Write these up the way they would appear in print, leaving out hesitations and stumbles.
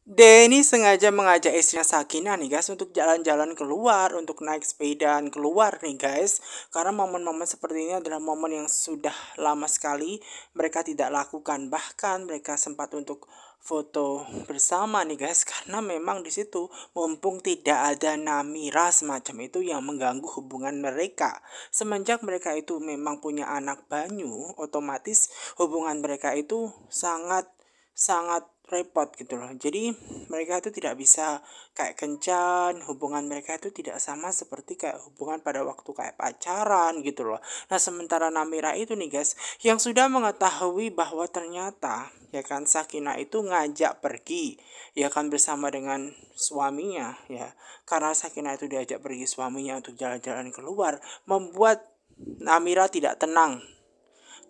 Denny sengaja mengajak istrinya Sakinah nih guys untuk jalan-jalan keluar, untuk naik sepedaan keluar nih guys. Karena momen-momen seperti ini adalah momen yang sudah lama sekali mereka tidak lakukan. Bahkan mereka sempat untuk foto bersama nih guys, karena memang di situ mumpung tidak ada Namira semacam itu yang mengganggu hubungan mereka. Semenjak mereka itu memang punya anak banyu, otomatis hubungan mereka itu sangat sangat repot gitu loh. Jadi mereka itu tidak bisa kayak kencan, hubungan mereka itu tidak sama seperti kayak hubungan pada waktu kayak pacaran gitu loh. Nah, sementara Namira itu nih guys, yang sudah mengetahui bahwa ternyata ya kan Sakinah itu ngajak pergi ya kan bersama dengan suaminya ya. Karena Sakinah itu diajak pergi suaminya untuk jalan-jalan keluar, membuat Namira tidak tenang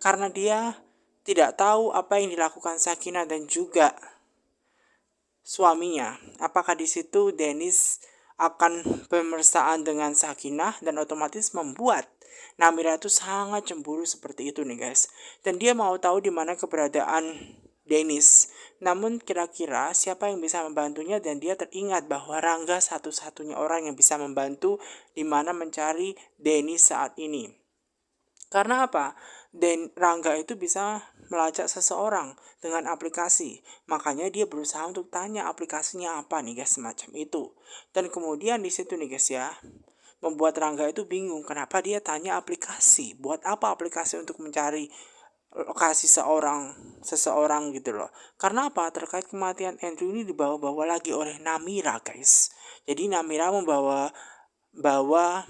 karena dia tidak tahu apa yang dilakukan Sakinah dan juga suaminya. Apakah di situ Dennis akan pemeriksaan dengan Sakinah dan otomatis membuat Namira itu sangat cemburu seperti itu nih guys. Dan dia mau tahu di mana keberadaan Dennis. Namun kira-kira siapa yang bisa membantunya dan dia teringat bahwa Rangga satu-satunya orang yang bisa membantu di mana mencari Dennis saat ini. Karena apa? Dan Rangga itu bisa melacak seseorang dengan aplikasi. Makanya dia berusaha untuk tanya aplikasinya apa nih guys, semacam itu. Dan kemudian di situ nih guys ya, membuat Rangga itu bingung kenapa dia tanya aplikasi. Buat apa aplikasi untuk mencari lokasi seseorang gitu loh. Karena apa? Terkait kematian Andrew ini dibawa-bawa lagi oleh Namira guys. Jadi Namira bawa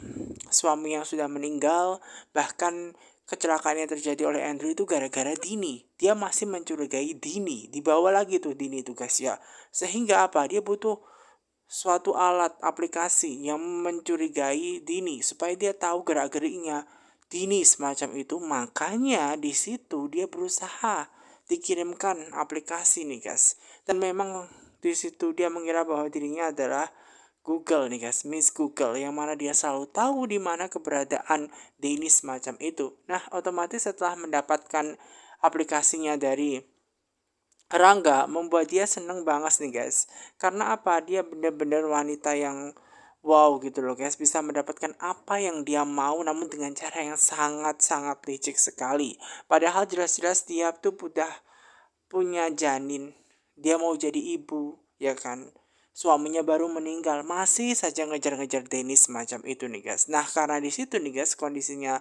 suami yang sudah meninggal, bahkan kecelakaan yang terjadi oleh Andrew itu gara-gara Dini. Dia masih mencurigai Dini. Dibawa lagi tuh Dini tuh guys ya. Sehingga apa? Dia butuh suatu alat aplikasi yang mencurigai Dini supaya dia tahu gerak-geriknya Dini semacam itu. Makanya di situ dia berusaha dikirimkan aplikasi nih guys. Dan memang di situ dia mengira bahwa dirinya adalah Google nih guys, Miss Google, yang mana dia selalu tahu di mana keberadaan Dennis semacam itu. Nah, otomatis setelah mendapatkan aplikasinya dari Rangga, membuat dia seneng banget nih guys. Karena apa? Dia benar-benar wanita yang wow gitu loh guys, bisa mendapatkan apa yang dia mau namun dengan cara yang sangat-sangat licik sekali. Padahal jelas-jelas dia tuh udah punya janin, dia mau jadi ibu ya kan, suaminya baru meninggal masih saja ngejar-ngejar Dennis macam itu nih guys. Nah, karena di situ nih guys kondisinya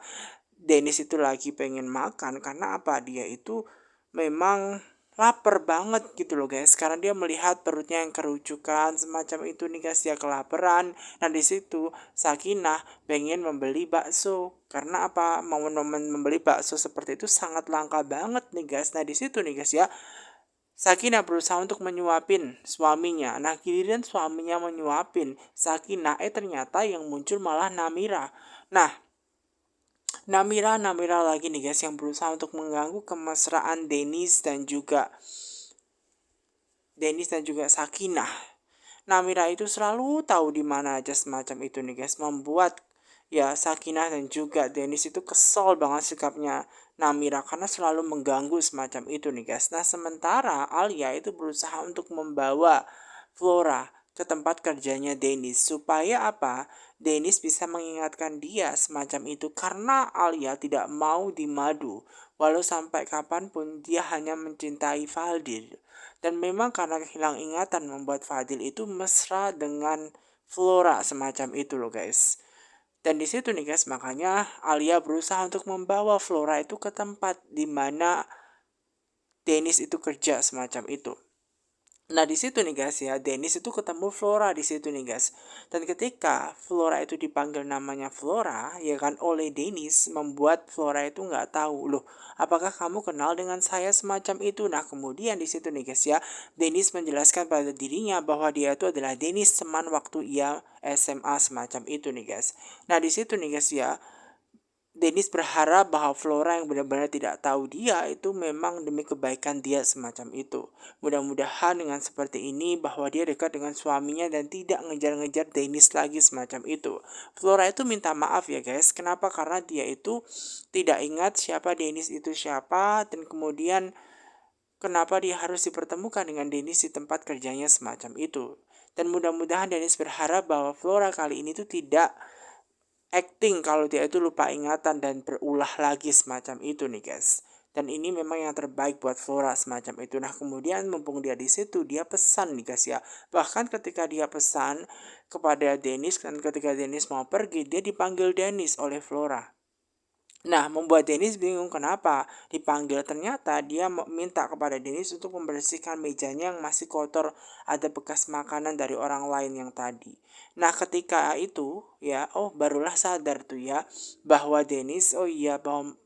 Dennis itu lagi pengen makan karena apa, dia itu memang lapar banget gitu loh guys, karena dia melihat perutnya yang kerucukan semacam itu nih guys, dia kelaparan. Nah, di situ Sakinah pengen membeli bakso karena apa, momen-momen membeli bakso seperti itu sangat langka banget nih guys. Nah, di situ nih guys ya, Sakinah berusaha untuk menyuapin suaminya. Nah, giliran suaminya menyuapin Sakinah, ternyata yang muncul malah Namira. Nah, Namira lagi nih guys yang berusaha untuk mengganggu kemesraan Dennis dan juga Sakinah. Namira itu selalu tahu di mana aja semacam itu nih guys, membuat ya Sakinah dan juga Dennis itu kesel banget sikapnya Namira karena selalu mengganggu semacam itu nih guys. Nah, sementara Alia itu berusaha untuk membawa Flora ke tempat kerjanya Dennis supaya apa? Dennis bisa mengingatkan dia semacam itu karena Alia tidak mau dimadu. Walau sampai kapanpun dia hanya mencintai Fadil. Dan memang karena hilang ingatan membuat Fadil itu mesra dengan Flora semacam itu loh guys. Dan di situ nih guys, makanya Alia berusaha untuk membawa Flora itu ke tempat di mana Dennis itu kerja semacam itu. Nah, di situ nih guys ya, Dennis itu ketemu Flora di situ nih guys. Dan ketika Flora itu dipanggil namanya Flora, ya kan, oleh Dennis, membuat Flora itu nggak tahu loh, apakah kamu kenal dengan saya semacam itu. Nah, kemudian di situ nih guys ya, Dennis menjelaskan pada dirinya bahwa dia itu adalah Dennis, teman waktu ia SMA semacam itu nih guys. Nah, di situ nih guys ya, Dennis berharap bahwa Flora yang benar-benar tidak tahu dia itu memang demi kebaikan dia semacam itu. Mudah-mudahan dengan seperti ini bahwa dia dekat dengan suaminya dan tidak ngejar-ngejar Dennis lagi semacam itu. Flora itu minta maaf ya guys. Kenapa? Karena dia itu tidak ingat siapa Dennis itu siapa, dan kemudian kenapa dia harus dipertemukan dengan Dennis di tempat kerjanya semacam itu. Dan mudah-mudahan Dennis berharap bahwa Flora kali ini tuh tidak acting kalau dia itu lupa ingatan dan berulah lagi semacam itu nih guys. Dan ini memang yang terbaik buat Flora semacam itu. Nah kemudian mumpung dia di situ, dia pesan nih guys ya. Bahkan ketika dia pesan kepada Dennis dan ketika Dennis mau pergi, dia dipanggil Dennis oleh Flora. Nah, membuat Dennis bingung kenapa dipanggil. Ternyata dia minta kepada Dennis untuk membersihkan mejanya yang masih kotor, ada bekas makanan dari orang lain yang tadi. Nah, ketika itu ya, barulah sadar tuh ya bahwa Dennis, bahwa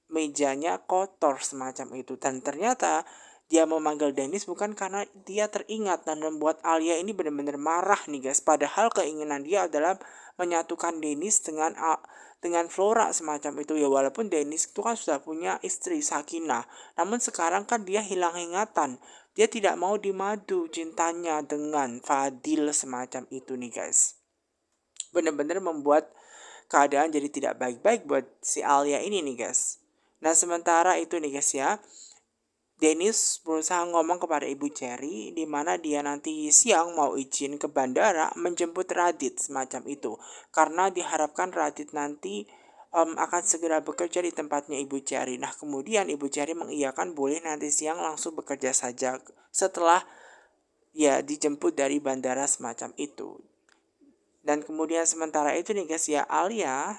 mejanya kotor semacam itu. Dan ternyata dia memanggil Dennis bukan karena dia teringat, dan membuat Alia ini benar-benar marah nih guys. Padahal keinginan dia adalah menyatukan Dennis dengan Flora semacam itu ya, walaupun Dennis itu kan sudah punya istri Sakinah, namun sekarang kan dia hilang ingatan, dia tidak mau dimadu cintanya dengan Fadil semacam itu nih guys. Benar-benar membuat keadaan jadi tidak baik-baik buat si Alia ini nih guys. Nah sementara itu nih guys ya, Dennis berusaha ngomong kepada Ibu Cherry di mana dia nanti siang mau izin ke bandara menjemput Radit semacam itu. Karena diharapkan Radit nanti akan segera bekerja di tempatnya Ibu Cherry. Nah kemudian Ibu Cherry mengiyakan boleh nanti siang langsung bekerja saja setelah ya dijemput dari bandara semacam itu. Dan kemudian sementara itu nih guys ya, Alia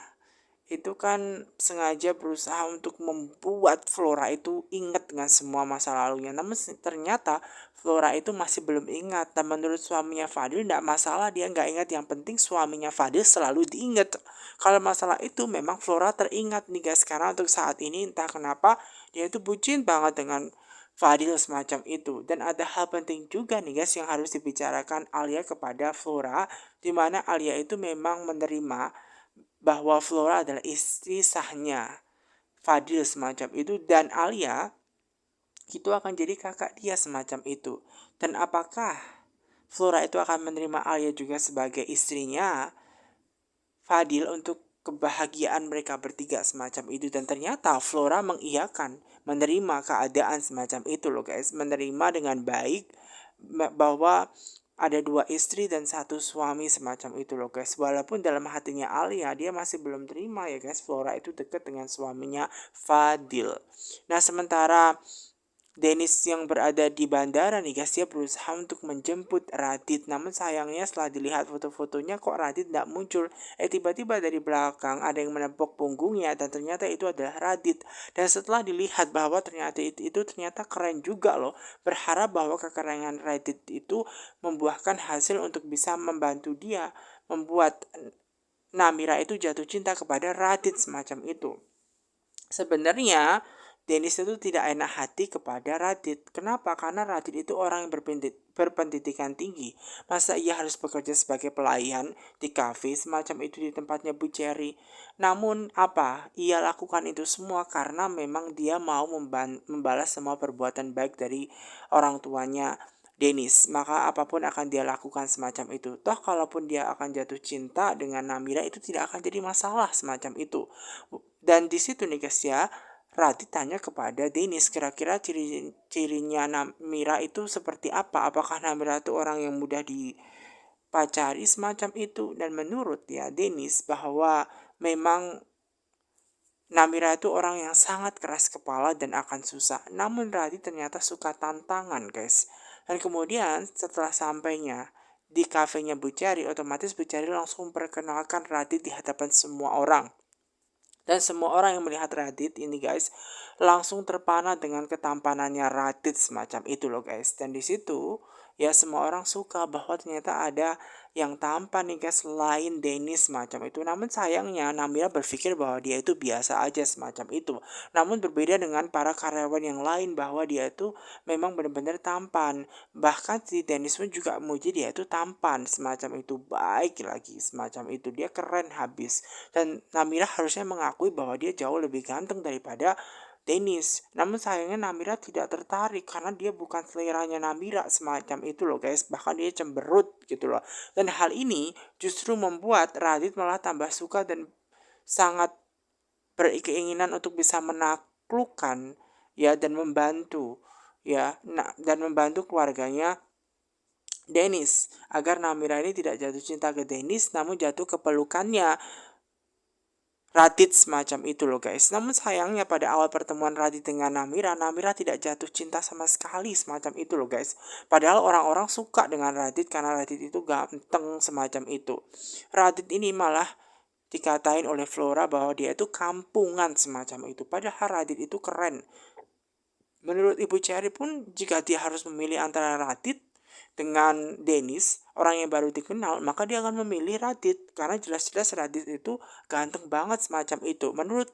itu kan sengaja berusaha untuk membuat Flora itu ingat dengan semua masa lalunya. Namun ternyata Flora itu masih belum ingat. Dan menurut suaminya Fadil tidak masalah dia nggak ingat. Yang penting suaminya Fadil selalu diingat. Kalau masalah itu memang Flora teringat nih guys. Karena untuk saat ini entah kenapa dia itu bucin banget dengan Fadil semacam itu. Dan ada hal penting juga nih guys yang harus dibicarakan Alia kepada Flora. Dimana Alia itu memang menerima bahwa Flora adalah istri sahnya Fadil semacam itu, dan Alia itu akan jadi kakak dia semacam itu. Dan apakah Flora itu akan menerima Alia juga sebagai istrinya Fadil untuk kebahagiaan mereka bertiga semacam itu? Dan ternyata Flora mengiyakan menerima keadaan semacam itu loh guys, menerima dengan baik bahwa ada 2 istri dan 1 suami semacam itu loh guys. Walaupun dalam hatinya Alia dia masih belum terima ya guys, Flora itu dekat dengan suaminya Fadil. Nah sementara Dennis yang berada di bandara nih guys, dia berusaha untuk menjemput Radit. Namun sayangnya setelah dilihat foto-fotonya kok Radit tidak muncul. Tiba-tiba dari belakang ada yang menepuk punggungnya dan ternyata itu adalah Radit. Dan setelah dilihat bahwa ternyata itu ternyata keren juga loh. Berharap bahwa kekerengan Radit itu membuahkan hasil untuk bisa membantu dia membuat Namira itu jatuh cinta kepada Radit semacam itu. Sebenarnya Dennis itu tidak enak hati kepada Radit. Kenapa? Karena Radit itu orang yang berpendidikan tinggi. Masa ia harus bekerja sebagai pelayan di kafe semacam itu di tempatnya Bu Cherry? Namun apa? Ia lakukan itu semua karena memang dia mau membalas semua perbuatan baik dari orang tuanya Dennis. Maka apapun akan dia lakukan semacam itu. Toh kalaupun dia akan jatuh cinta dengan Namira itu tidak akan jadi masalah semacam itu. Dan di situ nih guys ya, Radit tanya kepada Dennis, kira-kira ciri-cirinya Namira itu seperti apa? Apakah Namira itu orang yang mudah dipacari semacam itu? Dan menurut ya Dennis bahwa memang Namira itu orang yang sangat keras kepala dan akan susah. Namun Radit ternyata suka tantangan guys. Dan kemudian setelah sampainya di kafenya Bu Cherry, otomatis Bu Cherry langsung memperkenalkan Radit di hadapan semua orang. Dan semua orang yang melihat Radit ini guys langsung terpana dengan ketampanannya Radit semacam itu loh guys. Dan di situ ya semua orang suka bahwa ternyata ada yang tampan nih guys selain Dennis semacam itu. Namun sayangnya Namira berpikir bahwa dia itu biasa aja semacam itu. Namun berbeda dengan para karyawan yang lain bahwa dia itu memang benar-benar tampan. Bahkan si Dennis pun juga memuji dia itu tampan semacam itu, baik lagi semacam itu, dia keren habis. Dan Namira harusnya mengakui bahwa dia jauh lebih ganteng daripada Dennis. Namun sayangnya Namira tidak tertarik karena dia bukan seleranya Namira semacam itu loh guys. Bahkan dia cemberut gitu loh. Dan hal ini justru membuat Radit malah tambah suka dan sangat berkeinginan untuk bisa menaklukkan ya dan membantu ya, dan membantu keluarganya Dennis agar Namira ini tidak jatuh cinta ke Dennis namun jatuh ke pelukannya Radit semacam itu loh guys. Namun sayangnya pada awal pertemuan Radit dengan Namira, Namira tidak jatuh cinta sama sekali semacam itu loh guys. Padahal orang-orang suka dengan Radit karena Radit itu ganteng semacam itu. Radit ini malah dikatain oleh Flora bahwa dia itu kampungan semacam itu. Padahal Radit itu keren. Menurut Ibu Cherry pun jika dia harus memilih antara Radit dengan Dennis, orang yang baru dikenal, maka dia akan memilih Radit karena jelas-jelas Radit itu ganteng banget semacam itu. Menurut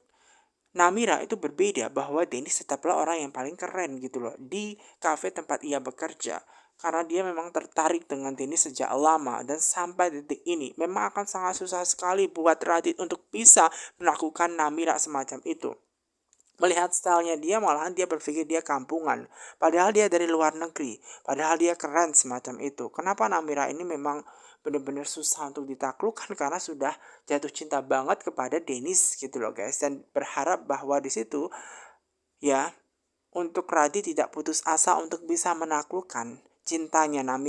Namira itu berbeda bahwa Dennis tetaplah orang yang paling keren gitu loh di kafe tempat ia bekerja. Karena dia memang tertarik dengan Dennis sejak lama dan sampai detik ini memang akan sangat susah sekali buat Radit untuk bisa melakukan Namira semacam itu. Melihat stylenya dia malahan dia berpikir dia kampungan. Padahal dia dari luar negeri. Padahal dia keren semacam itu. Kenapa Namira ini memang benar-benar susah untuk ditaklukkan karena sudah jatuh cinta banget kepada Dennis gitu loh guys. Dan berharap bahwa di situ ya untuk Radit tidak putus asa untuk bisa menaklukkan cintanya Namira.